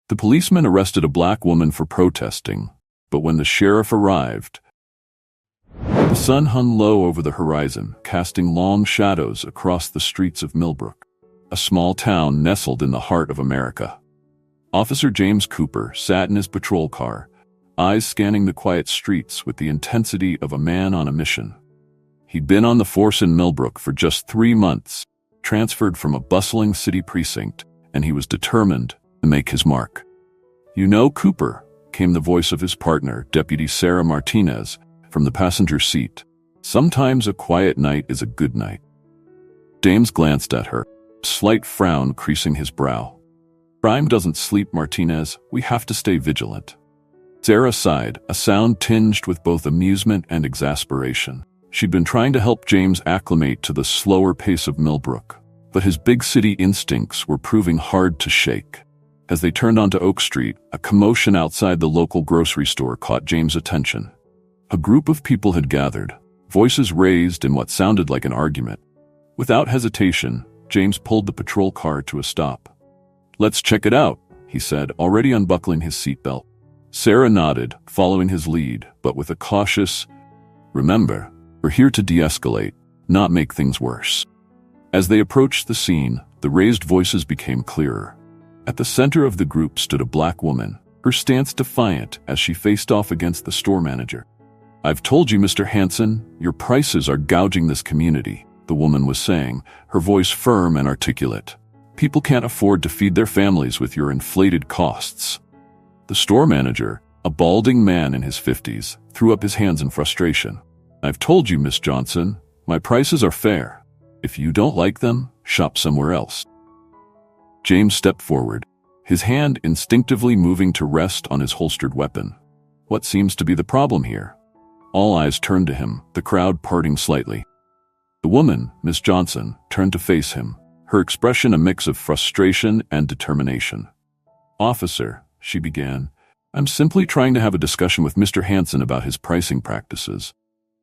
The policeman arrested a black woman for protesting, but when the sheriff arrived, the sun hung low over the horizon, casting long shadows across the streets of Millbrook, a small town nestled in the heart of America. Officer James Cooper sat in his patrol car, eyes scanning the quiet streets with the intensity of a man on a mission. He'd been on the force in Millbrook for just 3 months, transferred from a bustling city precinct, and he was determined to make his mark. "You know, Cooper," came the voice of his partner, Deputy Sarah Martinez, from the passenger seat. "Sometimes a quiet night is a good night." James glanced at her, a slight frown creasing his brow. "Crime doesn't sleep, Martinez. We have to stay vigilant." Sarah sighed, a sound tinged with both amusement and exasperation. She'd been trying to help James acclimate to the slower pace of Millbrook, but his big city instincts were proving hard to shake. As they turned onto Oak Street, a commotion outside the local grocery store caught James' attention. A group of people had gathered, voices raised in what sounded like an argument. Without hesitation, James pulled the patrol car to a stop. "Let's check it out," he said, already unbuckling his seatbelt. Sarah nodded, following his lead, but with a cautious, "Remember, we're here to de-escalate, not make things worse." As they approached the scene, the raised voices became clearer. At the center of the group stood a black woman, her stance defiant as she faced off against the store manager. "I've told you, Mr. Hanson, your prices are gouging this community," the woman was saying, her voice firm and articulate. "People can't afford to feed their families with your inflated costs." The store manager, a balding man in his 50s, threw up his hands in frustration. "I've told you, Miss Johnson, my prices are fair. If you don't like them, shop somewhere else." James stepped forward, his hand instinctively moving to rest on his holstered weapon. "What seems to be the problem here?" All eyes turned to him, the crowd parting slightly. The woman, Miss Johnson, turned to face him, her expression a mix of frustration and determination. "Officer," she began, "I'm simply trying to have a discussion with Mr. Hanson about his pricing practices.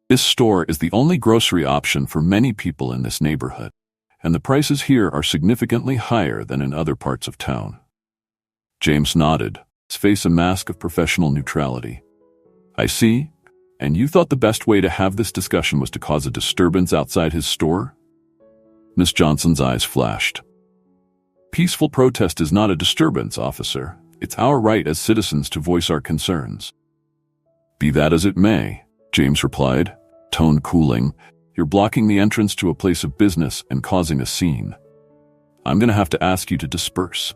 This store is the only grocery option for many people in this neighborhood, and the prices here are significantly higher than in other parts of town." James nodded, his face a mask of professional neutrality. "I see. And you thought the best way to have this discussion was to cause a disturbance outside his store?" Miss Johnson's eyes flashed. "Peaceful protest is not a disturbance, officer. It's our right as citizens to voice our concerns." "Be that as it may," James replied, tone cooling, "you're blocking the entrance to a place of business and causing a scene. I'm going to have to ask you to disperse."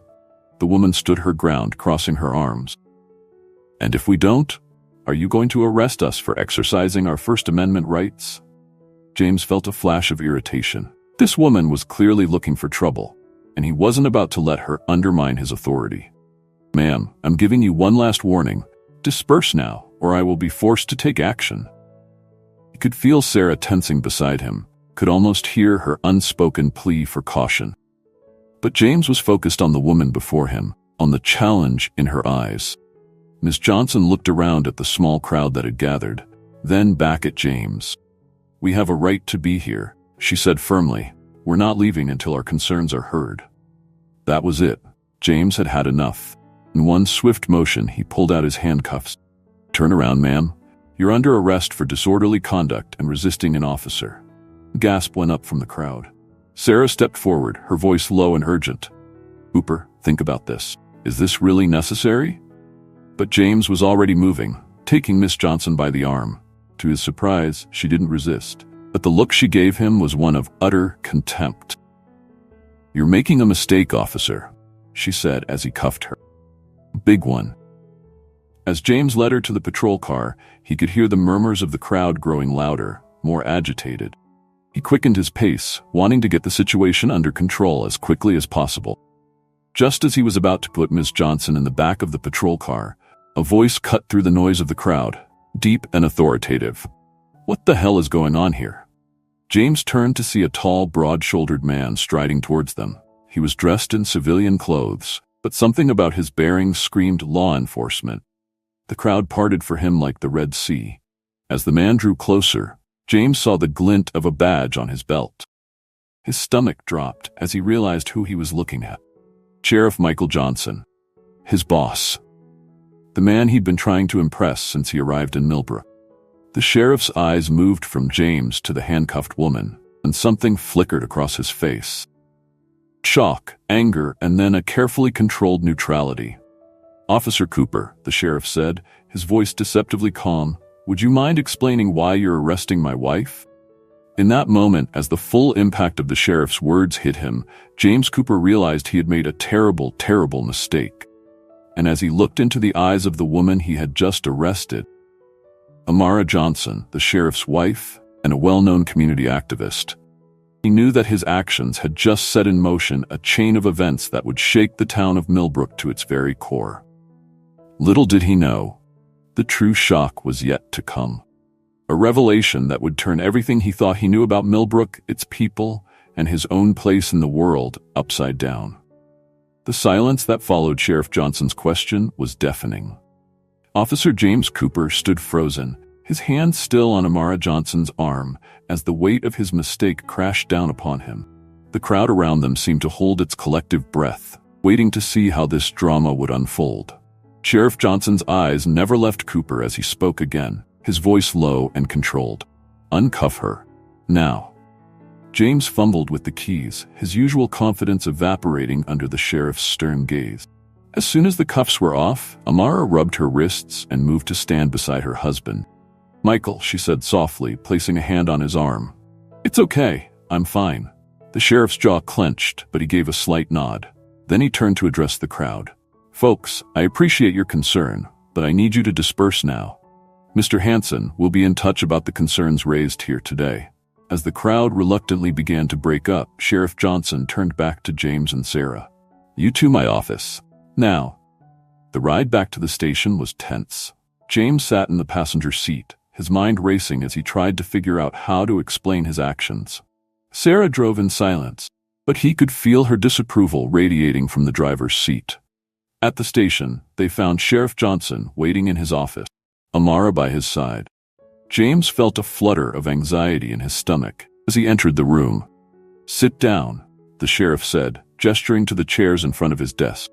The woman stood her ground, crossing her arms. "And if we don't, are you going to arrest us for exercising our First Amendment rights?" James felt a flash of irritation. This woman was clearly looking for trouble, and he wasn't about to let her undermine his authority. "Ma'am, I'm giving you one last warning. Disperse now, or I will be forced to take action." He could feel Sarah tensing beside him, could almost hear her unspoken plea for caution. But James was focused on the woman before him, on the challenge in her eyes. Miss Johnson looked around at the small crowd that had gathered, then back at James. "We have a right to be here," she said firmly. "We're not leaving until our concerns are heard." That was it. James had had enough. In one swift motion, he pulled out his handcuffs. "Turn around, ma'am. You're under arrest for disorderly conduct and resisting an officer." A gasp went up from the crowd. Sarah stepped forward, her voice low and urgent. "Cooper, think about this. Is this really necessary?" But James was already moving, taking Miss Johnson by the arm. To his surprise, she didn't resist, but the look she gave him was one of utter contempt. "You're making a mistake, officer," she said as he cuffed her. "A big one." As James led her to the patrol car, he could hear the murmurs of the crowd growing louder, more agitated. He quickened his pace, wanting to get the situation under control as quickly as possible. Just as he was about to put Miss Johnson in the back of the patrol car, a voice cut through the noise of the crowd, deep and authoritative. "What the hell is going on here?" James turned to see a tall, broad-shouldered man striding towards them. He was dressed in civilian clothes, but something about his bearing screamed law enforcement. The crowd parted for him like the Red Sea. As the man drew closer, James saw the glint of a badge on his belt. His stomach dropped as he realized who he was looking at. Sheriff Michael Johnson. his boss. The man he'd been trying to impress since he arrived in Millbrook. The sheriff's eyes moved from James to the handcuffed woman, and something flickered across his face. Shock, anger, and then a carefully controlled neutrality. "Officer Cooper," the sheriff said, his voice deceptively calm, "would you mind explaining why you're arresting my wife?" In that moment, as the full impact of the sheriff's words hit him, James Cooper realized he had made a terrible, terrible mistake. And as he looked into the eyes of the woman he had just arrested, Amara Johnson, the sheriff's wife, and a well-known community activist, he knew that his actions had just set in motion a chain of events that would shake the town of Millbrook to its very core. Little did he know, the true shock was yet to come. A revelation that would turn everything he thought he knew about Millbrook, its people, and his own place in the world upside down. The silence that followed Sheriff Johnson's question was deafening. Officer James Cooper stood frozen, his hand still on Amara Johnson's arm, as the weight of his mistake crashed down upon him. The crowd around them seemed to hold its collective breath, waiting to see how this drama would unfold. Sheriff Johnson's eyes never left Cooper as he spoke again, his voice low and controlled. "Uncuff her. Now." James fumbled with the keys, his usual confidence evaporating under the sheriff's stern gaze. As soon as the cuffs were off, Amara rubbed her wrists and moved to stand beside her husband. "Michael," she said softly, placing a hand on his arm. "It's okay, I'm fine." The sheriff's jaw clenched, but he gave a slight nod. Then he turned to address the crowd. "Folks, I appreciate your concern, but I need you to disperse now. Mr. Hansen will be in touch about the concerns raised here today." As the crowd reluctantly began to break up, Sheriff Johnson turned back to James and Sarah. "You to my office. Now." The ride back to the station was tense. James sat in the passenger seat, his mind racing as he tried to figure out how to explain his actions. Sarah drove in silence, but he could feel her disapproval radiating from the driver's seat. At the station, they found Sheriff Johnson waiting in his office, Amara by his side. James felt a flutter of anxiety in his stomach as he entered the room. "Sit down," the sheriff said, gesturing to the chairs in front of his desk.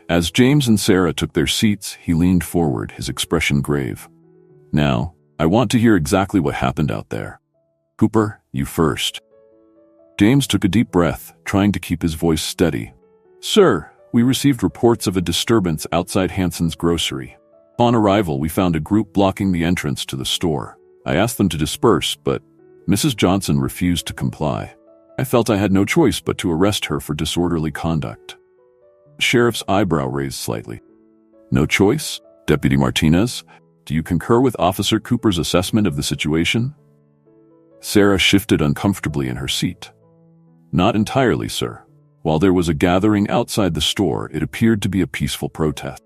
As James and Sarah took their seats, he leaned forward, his expression grave. "Now, I want to hear exactly what happened out there. Cooper, you first." James took a deep breath, trying to keep his voice steady. "Sir, we received reports of a disturbance outside Hansen's grocery. On arrival, we found a group blocking the entrance to the store. I asked them to disperse, but Mrs. Johnson refused to comply. I felt I had no choice but to arrest her for disorderly conduct." The sheriff's eyebrow raised slightly. "No choice? Deputy Martinez, do you concur with Officer Cooper's assessment of the situation?" Sarah shifted uncomfortably in her seat. "Not entirely, sir. While there was a gathering outside the store, it appeared to be a peaceful protest.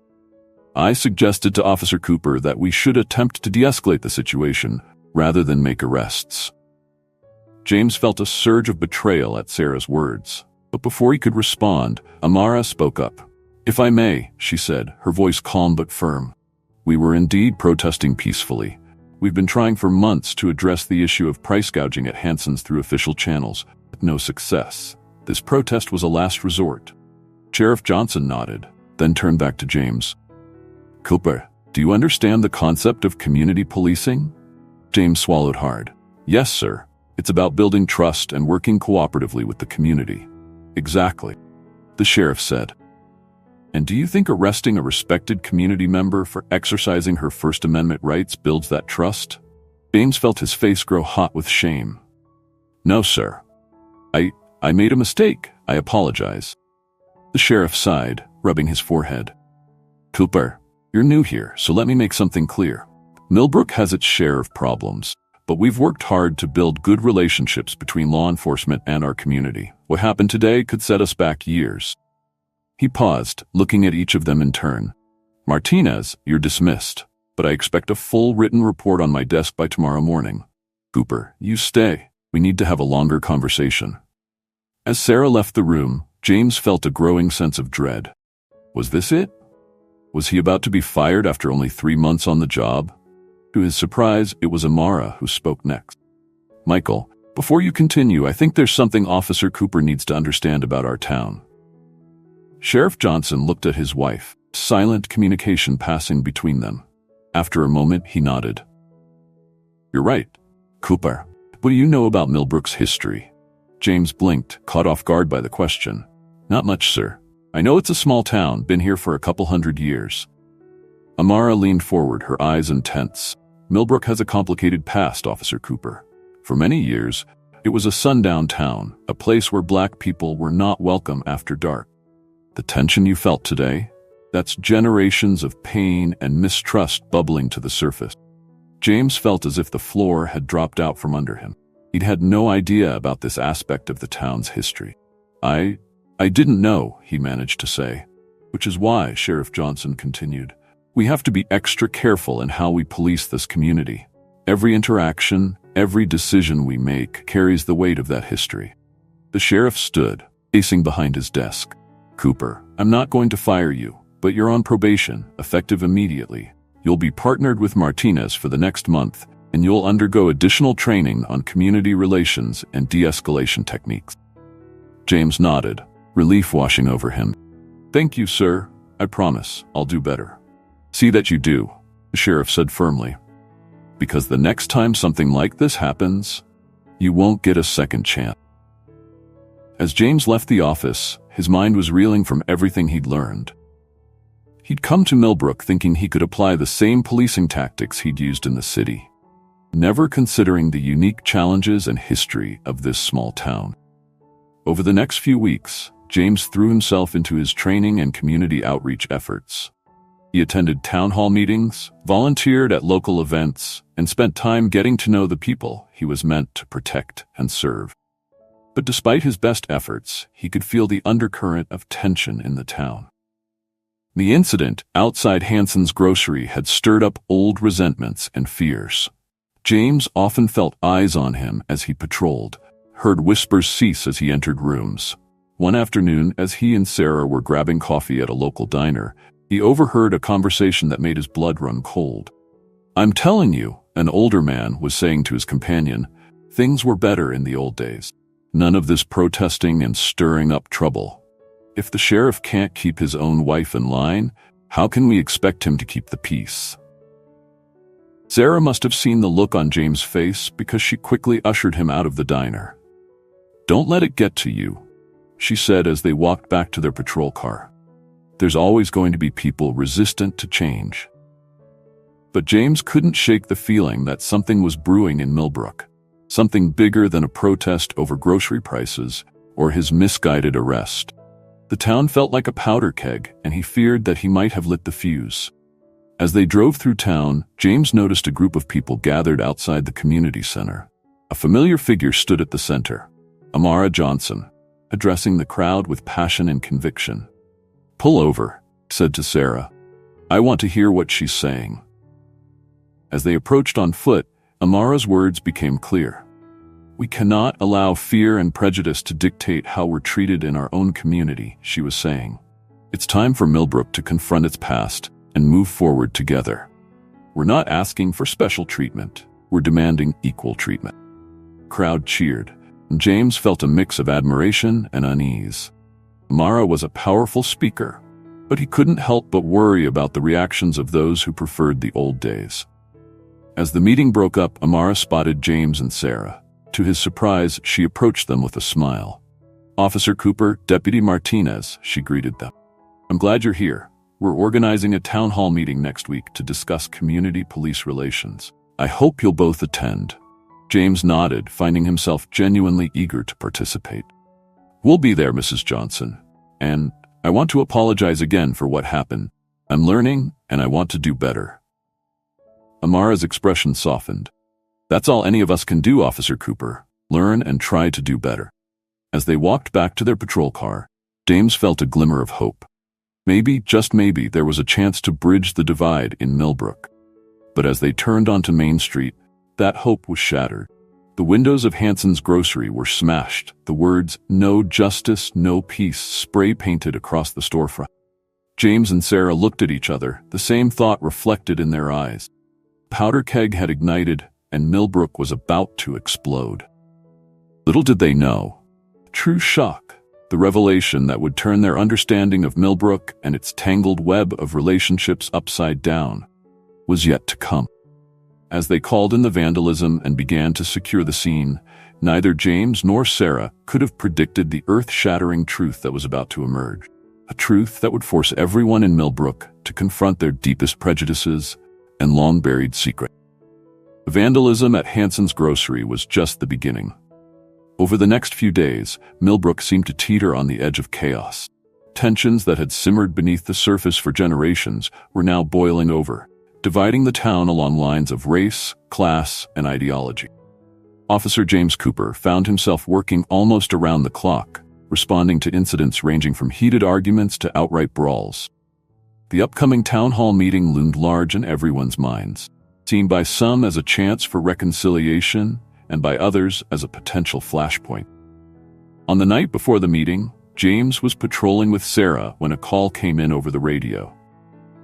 I suggested to Officer Cooper that we should attempt to de-escalate the situation rather than make arrests." James felt a surge of betrayal at Sarah's words, but before he could respond, Amara spoke up. "If I may," she said, her voice calm but firm. "We were indeed protesting peacefully. We've been trying for months to address the issue of price gouging at Hansen's through official channels, with no success. This protest was a last resort." Sheriff Johnson nodded, then turned back to James. "Cooper, do you understand the concept of community policing?" James swallowed hard. "Yes, sir. It's about building trust and working cooperatively with the community." "Exactly," the sheriff said. "And do you think arresting a respected community member for exercising her First Amendment rights builds that trust?" James felt his face grow hot with shame. "No, sir. I made a mistake. I apologize." The sheriff sighed, rubbing his forehead. "Cooper, you're new here, so let me make something clear. Millbrook has its share of problems, but we've worked hard to build good relationships between law enforcement and our community. What happened today could set us back years." He paused, looking at each of them in turn. "Martinez, you're dismissed, but I expect a full written report on my desk by tomorrow morning. Cooper, you stay. We need to have a longer conversation." As Sarah left the room, James felt a growing sense of dread. Was this it? Was he about to be fired after only 3 months on the job? To his surprise, it was Amara who spoke next. "Michael, before you continue, I think there's something Officer Cooper needs to understand about our town." Sheriff Johnson looked at his wife, silent communication passing between them. After a moment, he nodded. "You're right, Cooper. What do you know about Millbrook's history?" James blinked, caught off guard by the question. "Not much, sir. I know it's a small town, been here for a couple hundred years." Amara leaned forward, her eyes intense. "Millbrook has a complicated past, Officer Cooper. For many years, it was a sundown town, a place where black people were not welcome after dark. The tension you felt today, that's generations of pain and mistrust bubbling to the surface." James felt as if the floor had dropped out from under him. He'd had no idea about this aspect of the town's history. I didn't know," he managed to say. "Which is why," Sheriff Johnson continued, "we have to be extra careful in how we police this community. Every interaction, every decision we make carries the weight of that history." The sheriff stood, pacing behind his desk. "Cooper, I'm not going to fire you, but you're on probation, effective immediately. You'll be partnered with Martinez for the next month, and you'll undergo additional training on community relations and de-escalation techniques." James nodded, relief washing over him. "Thank you, sir. I promise I'll do better." "See that you do," the sheriff said firmly. "Because the next time something like this happens, you won't get a second chance." As James left the office, his mind was reeling from everything he'd learned. He'd come to Millbrook thinking he could apply the same policing tactics he'd used in the city, never considering the unique challenges and history of this small town. Over the next few weeks, James threw himself into his training and community outreach efforts. He attended town hall meetings, volunteered at local events, and spent time getting to know the people he was meant to protect and serve. But despite his best efforts, he could feel the undercurrent of tension in the town. The incident outside Hanson's grocery had stirred up old resentments and fears. James often felt eyes on him as he patrolled, heard whispers cease as he entered rooms. One afternoon, as he and Sarah were grabbing coffee at a local diner, he overheard a conversation that made his blood run cold. "I'm telling you," an older man was saying to his companion, "things were better in the old days. None of this protesting and stirring up trouble. If the sheriff can't keep his own wife in line, how can we expect him to keep the peace?" Sarah must have seen the look on James' face because she quickly ushered him out of the diner. "Don't let it get to you," she said as they walked back to their patrol car. "There's always going to be people resistant to change." But James couldn't shake the feeling that something was brewing in Millbrook, something bigger than a protest over grocery prices or his misguided arrest. The town felt like a powder keg, and he feared that he might have lit the fuse. As they drove through town, James noticed a group of people gathered outside the community center. A familiar figure stood at the center, Amara Johnson, addressing the crowd with passion and conviction. "Pull over," he said to Sarah. "I want to hear what she's saying." As they approached on foot, Amara's words became clear. "We cannot allow fear and prejudice to dictate how we're treated in our own community," she was saying. "It's time for Millbrook to confront its past and move forward together. We're not asking for special treatment. We're demanding equal treatment." The crowd cheered, and James felt a mix of admiration and unease. Amara was a powerful speaker, but he couldn't help but worry about the reactions of those who preferred the old days. As the meeting broke up, Amara spotted James and Sarah. To his surprise, she approached them with a smile. "Officer Cooper, Deputy Martinez," she greeted them. "I'm glad you're here. We're organizing a town hall meeting next week to discuss community police relations. I hope you'll both attend." James nodded, finding himself genuinely eager to participate. "We'll be there, Mrs. Johnson. And I want to apologize again for what happened. I'm learning, and I want to do better." Amara's expression softened. "That's all any of us can do, Officer Cooper. Learn and try to do better." As they walked back to their patrol car, James felt a glimmer of hope. Maybe, just maybe, there was a chance to bridge the divide in Millbrook. But as they turned onto Main Street, that hope was shattered. The windows of Hanson's grocery were smashed, the words, "No justice, no peace," spray-painted across the storefront. James and Sarah looked at each other, the same thought reflected in their eyes. Powder keg had ignited, and Millbrook was about to explode. Little did they know. True shock. The revelation that would turn their understanding of Millbrook and its tangled web of relationships upside down was yet to come. As they called in the vandalism and began to secure the scene, neither James nor Sarah could have predicted the earth-shattering truth that was about to emerge. A truth that would force everyone in Millbrook to confront their deepest prejudices and long-buried secrets. The vandalism at Hanson's grocery was just the beginning. Over the next few days, Millbrook seemed to teeter on the edge of chaos. Tensions that had simmered beneath the surface for generations were now boiling over, dividing the town along lines of race, class, and ideology. Officer James Cooper found himself working almost around the clock, responding to incidents ranging from heated arguments to outright brawls. The upcoming town hall meeting loomed large in everyone's minds, seen by some as a chance for reconciliation and by others as a potential flashpoint. On the night before the meeting, James was patrolling with Sarah when a call came in over the radio.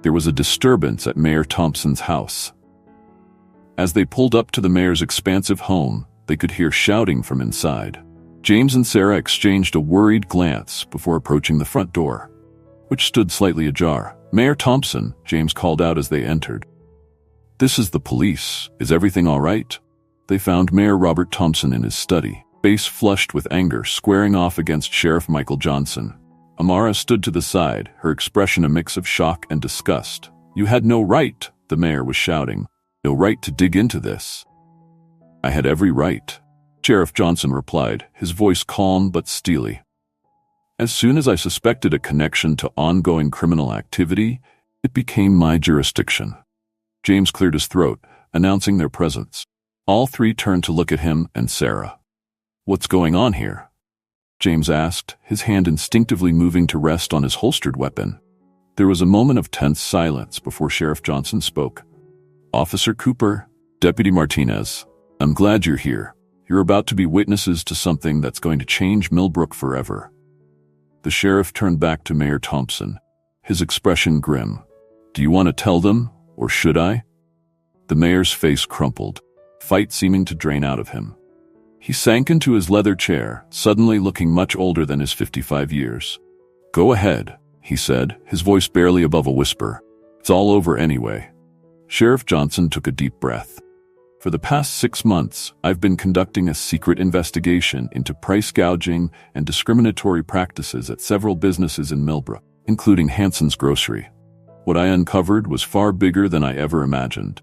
There was a disturbance at Mayor Thompson's house. As they pulled up to the mayor's expansive home, they could hear shouting from inside. James and Sarah exchanged a worried glance before approaching the front door, which stood slightly ajar. "Mayor Thompson," James called out as they entered. "This is the police. Is everything all right?" They found Mayor Robert Thompson in his study, face flushed with anger, squaring off against Sheriff Michael Johnson. Amara stood to the side, her expression a mix of shock and disgust. "You had no right," the mayor was shouting. "No right to dig into this." "I had every right," Sheriff Johnson replied, his voice calm but steely. "As soon as I suspected a connection to ongoing criminal activity, it became my jurisdiction." James cleared his throat, announcing their presence. All three turned to look at him and Sarah. "What's going on here?" James asked, his hand instinctively moving to rest on his holstered weapon. There was a moment of tense silence before Sheriff Johnson spoke. "Officer Cooper, Deputy Martinez, I'm glad you're here. You're about to be witnesses to something that's going to change Millbrook forever." The sheriff turned back to Mayor Thompson, his expression grim. "Do you want to tell them, or should I?" The mayor's face crumpled, fight seeming to drain out of him. He sank into his leather chair, suddenly looking much older than his 55 years. "Go ahead," he said, his voice barely above a whisper. "It's all over anyway." Sheriff Johnson took a deep breath. "For the past 6 months, I've been conducting a secret investigation into price gouging and discriminatory practices at several businesses in Millbrook, including Hanson's Grocery. What I uncovered was far bigger than I ever imagined."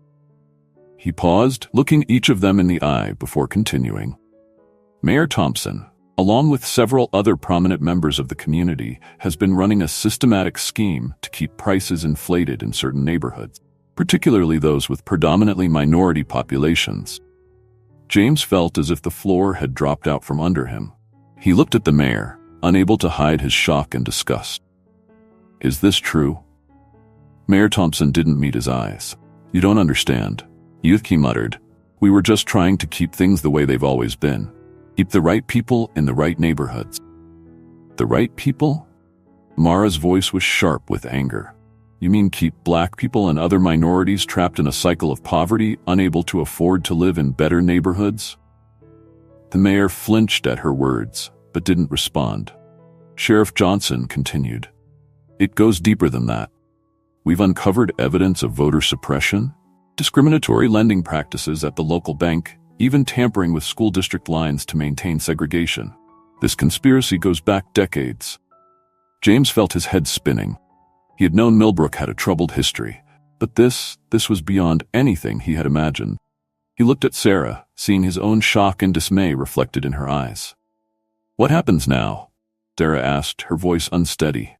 He paused, looking each of them in the eye before continuing. "Mayor Thompson, along with several other prominent members of the community, has been running a systematic scheme to keep prices inflated in certain neighborhoods, particularly those with predominantly minority populations." James felt as if the floor had dropped out from under him. He looked at the mayor, unable to hide his shock and disgust. "Is this true?" Mayor Thompson didn't meet his eyes. "You don't understand," he muttered. "We were just trying to keep things the way they've always been. Keep the right people in the right neighborhoods." "The right people?" Mara's voice was sharp with anger. "You mean keep black people and other minorities trapped in a cycle of poverty, unable to afford to live in better neighborhoods?" The mayor flinched at her words, but didn't respond. Sheriff Johnson continued. "It goes deeper than that. We've uncovered evidence of voter suppression, discriminatory lending practices at the local bank, even tampering with school district lines to maintain segregation. This conspiracy goes back decades." James felt his head spinning. He had known Millbrook had a troubled history, but this was beyond anything he had imagined. He looked at Sarah, seeing his own shock and dismay reflected in her eyes. "What happens now?" Sarah asked, her voice unsteady.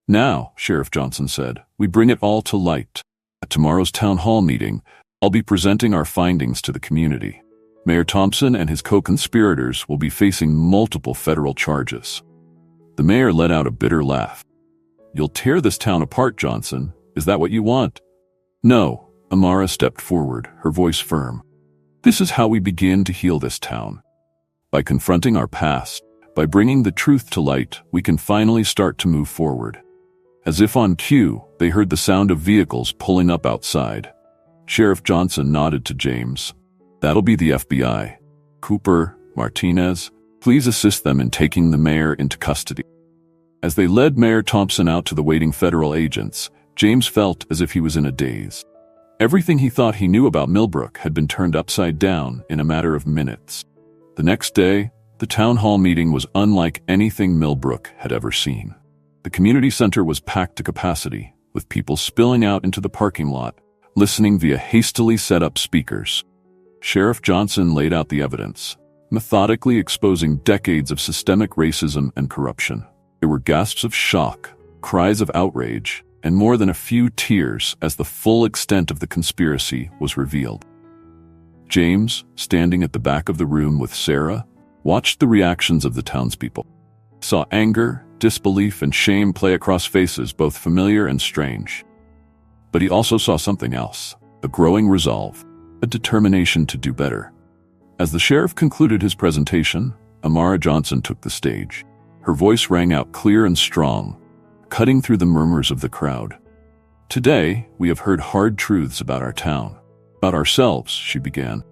"Now," Sheriff Johnson said, "we bring it all to light. At tomorrow's town hall meeting, I'll be presenting our findings to the community. Mayor Thompson and his co-conspirators will be facing multiple federal charges." The mayor let out a bitter laugh. "You'll tear this town apart, Johnson. Is that what you want?" "No," Amara stepped forward, her voice firm. "This is how we begin to heal this town. By confronting our past, by bringing the truth to light, we can finally start to move forward." As if on cue, they heard the sound of vehicles pulling up outside. Sheriff Johnson nodded to James. "That'll be the FBI. Cooper, Martinez, Please assist them in taking the mayor into custody." As they led Mayor Thompson out to the waiting federal agents, James felt as if he was in a daze. Everything he thought he knew about Millbrook had been turned upside down in a matter of minutes. The next day, the town hall meeting was unlike anything Millbrook had ever seen. The community center was packed to capacity, with people spilling out into the parking lot, listening via hastily set-up speakers. Sheriff Johnson laid out the evidence, methodically exposing decades of systemic racism and corruption. There were gasps of shock, cries of outrage, and more than a few tears as the full extent of the conspiracy was revealed. James, standing at the back of the room with Sarah, watched the reactions of the townspeople. He saw anger, disbelief, and shame play across faces both familiar and strange. But he also saw something else, a growing resolve, a determination to do better. As the sheriff concluded his presentation, Amara Johnson took the stage. Her voice rang out clear and strong, cutting through the murmurs of the crowd. "Today, we have heard hard truths about our town, about ourselves," she began.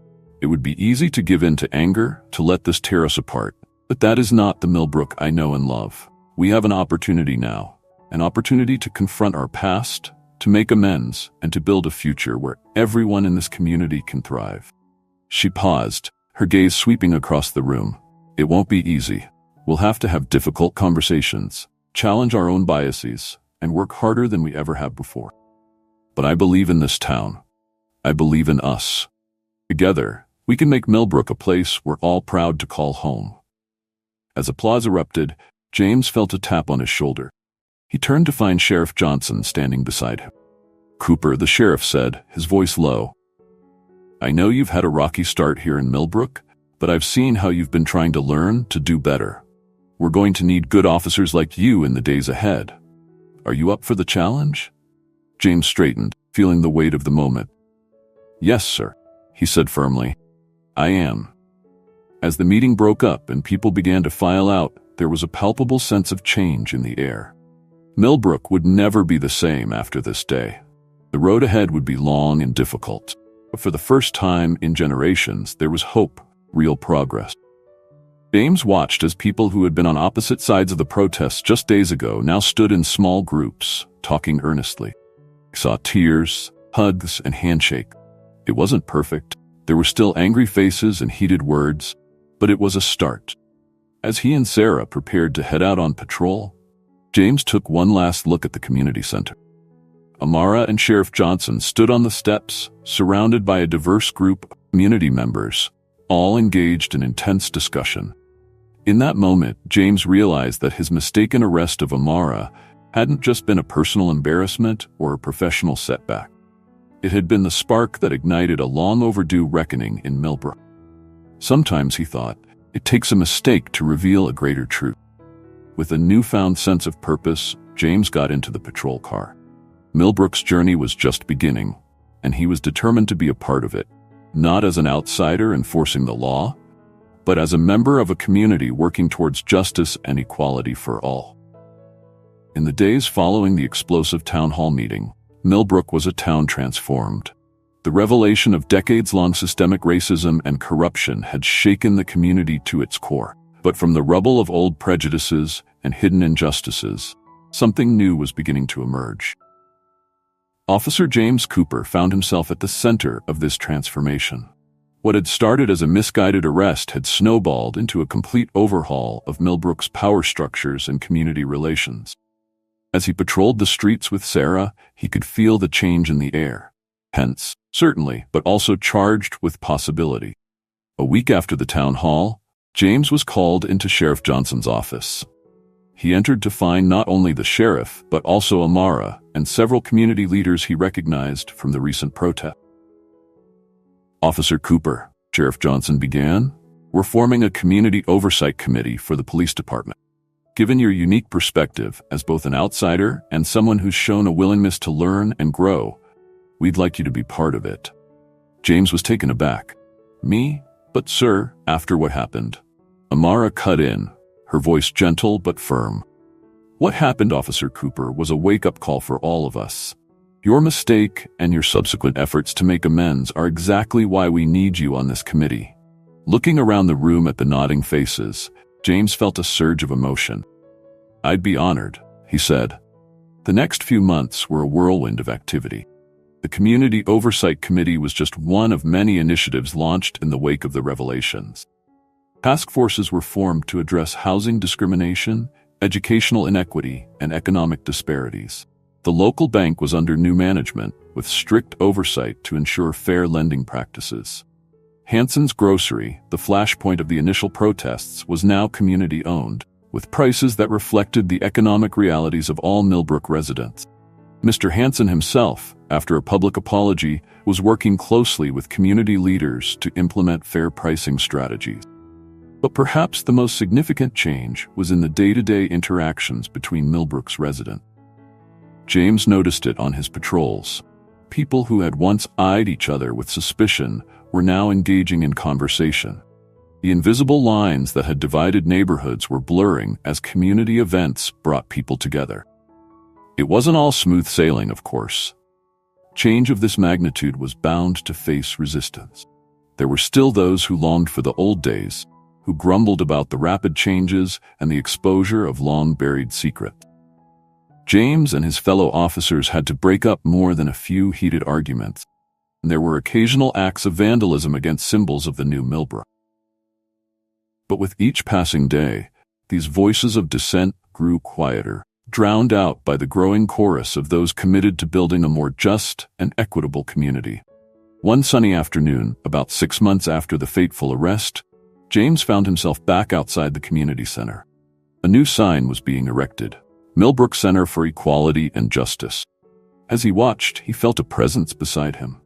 "It would be easy to give in to anger, to let this tear us apart. But that is not the Millbrook I know and love. We have an opportunity now, an opportunity to confront our past, to make amends, and to build a future where everyone in this community can thrive." She paused, her gaze sweeping across the room. "It won't be easy. We'll have to have difficult conversations, challenge our own biases, and work harder than we ever have before. But I believe in this town. I believe in us. Together, we can make Millbrook a place we're all proud to call home." As applause erupted, James felt a tap on his shoulder. He turned to find Sheriff Johnson standing beside him. "Cooper," the sheriff said, his voice low, "I know you've had a rocky start here in Millbrook, but I've seen how you've been trying to learn to do better. We're going to need good officers like you in the days ahead. Are you up for the challenge?" James straightened, feeling the weight of the moment. "Yes, sir," he said firmly. "I am." As the meeting broke up and people began to file out, there was a palpable sense of change in the air. Millbrook would never be the same after this day. The road ahead would be long and difficult. But for the first time in generations, there was hope, real progress. James watched as people who had been on opposite sides of the protests just days ago now stood in small groups, talking earnestly. He saw tears, hugs, and handshake. It wasn't perfect. There were still angry faces and heated words, but it was a start. As he and Sarah prepared to head out on patrol, James took one last look at the community center. Amara and Sheriff Johnson stood on the steps, surrounded by a diverse group of community members, all engaged in intense discussion. In that moment, James realized that his mistaken arrest of Amara hadn't just been a personal embarrassment or a professional setback. It had been the spark that ignited a long-overdue reckoning in Millbrook. Sometimes, he thought, it takes a mistake to reveal a greater truth. With a newfound sense of purpose, James got into the patrol car. Millbrook's journey was just beginning, and he was determined to be a part of it, not as an outsider enforcing the law, but as a member of a community working towards justice and equality for all. In the days following the explosive town hall meeting, Millbrook was a town transformed. The revelation of decades-long systemic racism and corruption had shaken the community to its core. But from the rubble of old prejudices and hidden injustices, something new was beginning to emerge. Officer James Cooper found himself at the center of this transformation. What had started as a misguided arrest had snowballed into a complete overhaul of Millbrook's power structures and community relations. As he patrolled the streets with Sarah, he could feel the change in the air. Tense, certainly, but also charged with possibility. A week after the town hall, James was called into Sheriff Johnson's office. He entered to find not only the sheriff, but also Amara and several community leaders he recognized from the recent protest. "Officer Cooper," Sheriff Johnson began, "we're forming a community oversight committee for the police department. Given your unique perspective as both an outsider and someone who's shown a willingness to learn and grow, we'd like you to be part of it." James was taken aback. "Me? But sir," after what happened. Amara cut in, her voice gentle but firm. "What happened, Officer Cooper, was a wake-up call for all of us. Your mistake and your subsequent efforts to make amends are exactly why we need you on this committee." Looking around the room at the nodding faces, James felt a surge of emotion. "I'd be honored," he said. The next few months were a whirlwind of activity. The Community Oversight Committee was just one of many initiatives launched in the wake of the revelations. Task forces were formed to address housing discrimination, educational inequity, and economic disparities. The local bank was under new management, with strict oversight to ensure fair lending practices. Hanson's Grocery, the flashpoint of the initial protests, was now community-owned, with prices that reflected the economic realities of all Millbrook residents. Mr. Hanson himself, after a public apology, was working closely with community leaders to implement fair pricing strategies. But perhaps the most significant change was in the day-to-day interactions between Millbrook's residents. James noticed it on his patrols. People who had once eyed each other with suspicion were now engaging in conversation. The invisible lines that had divided neighborhoods were blurring as community events brought people together. It wasn't all smooth sailing, of course. Change of this magnitude was bound to face resistance. There were still those who longed for the old days, who grumbled about the rapid changes and the exposure of long-buried secrets. James and his fellow officers had to break up more than a few heated arguments, and there were occasional acts of vandalism against symbols of the new Millbrook. But with each passing day, these voices of dissent grew quieter, drowned out by the growing chorus of those committed to building a more just and equitable community. One sunny afternoon, about 6 months after the fateful arrest, James found himself back outside the community center. A new sign was being erected: Millbrook Center for Equality and Justice. As he watched, he felt a presence beside him.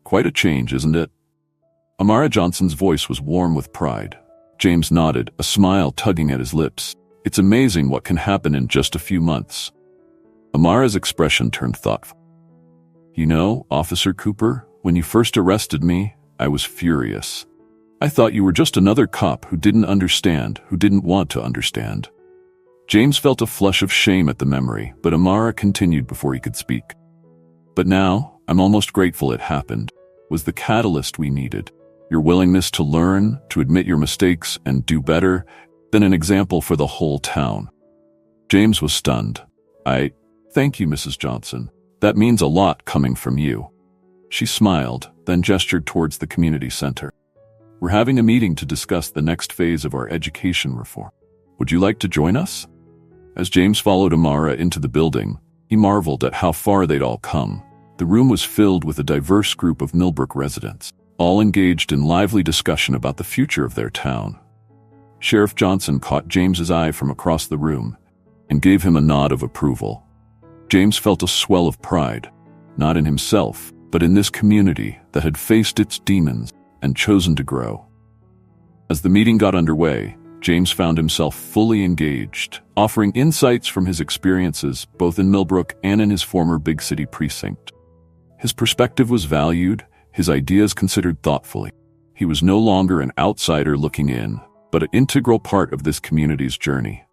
"Quite a change, isn't it?" Amara Johnson's voice was warm with pride. James nodded, a smile tugging at his lips. "It's amazing what can happen in just a few months." Amara's expression turned thoughtful. "You know, Officer Cooper, when you first arrested me, I was furious. I thought you were just another cop who didn't understand, who didn't want to understand." James felt a flush of shame at the memory, but Amara continued before he could speak. "But now, I'm almost grateful it happened. It was the catalyst we needed. Your willingness to learn, to admit your mistakes, and do better, than an example for the whole town." James was stunned. Thank you, Mrs. Johnson. That means a lot coming from you." She smiled, then gestured towards the community center. "We're having a meeting to discuss the next phase of our education reform. Would you like to join us?" As James followed Amara into the building, he marveled at how far they'd all come. The room was filled with a diverse group of Millbrook residents, all engaged in lively discussion about the future of their town. Sheriff Johnson caught James's eye from across the room and gave him a nod of approval. James felt a swell of pride, not in himself, but in this community that had faced its demons and chosen to grow. As the meeting got underway, James found himself fully engaged, offering insights from his experiences both in Millbrook and in his former big city precinct. His perspective was valued, his ideas considered thoughtfully. He was no longer an outsider looking in, but an integral part of this community's journey.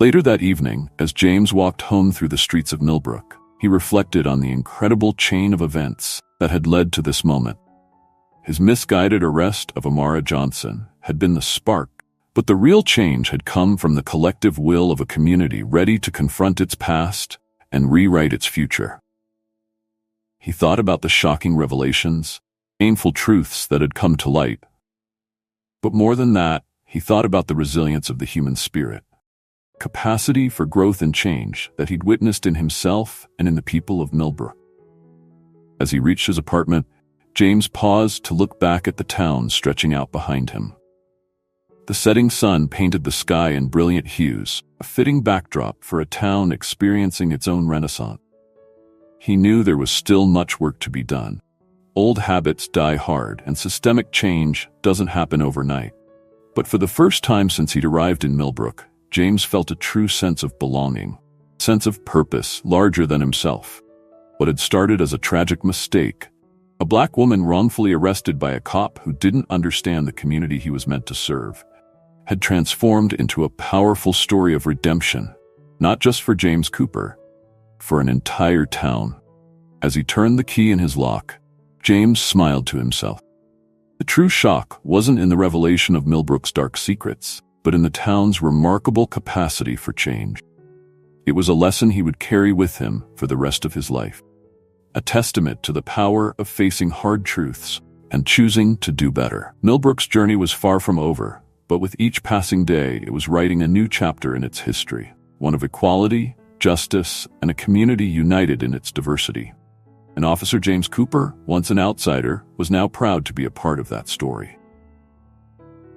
Later that evening, as James walked home through the streets of Millbrook, he reflected on the incredible chain of events that had led to this moment. His misguided arrest of Amara Johnson had been the spark, but the real change had come from the collective will of a community ready to confront its past and rewrite its future. He thought about the shocking revelations, painful truths that had come to light. But more than that, he thought about the resilience of the human spirit, capacity for growth and change that he'd witnessed in himself and in the people of Millbrook. As he reached his apartment, James paused to look back at the town stretching out behind him. The setting sun painted the sky in brilliant hues, a fitting backdrop for a town experiencing its own renaissance. He knew there was still much work to be done. Old habits die hard, and systemic change doesn't happen overnight. But for the first time since he'd arrived in Millbrook, James felt a true sense of belonging, a sense of purpose larger than himself. What had started as a tragic mistake, a black woman wrongfully arrested by a cop who didn't understand the community he was meant to serve, had transformed into a powerful story of redemption, not just for James Cooper, for an entire town. As he turned the key in his lock, James smiled to himself. The true shock wasn't in the revelation of Millbrook's dark secrets, but in the town's remarkable capacity for change. It was a lesson he would carry with him for the rest of his life. A testament to the power of facing hard truths and choosing to do better. Millbrook's journey was far from over, but with each passing day, it was writing a new chapter in its history, one of equality, justice, and a community united in its diversity. And Officer James Cooper, once an outsider, was now proud to be a part of that story.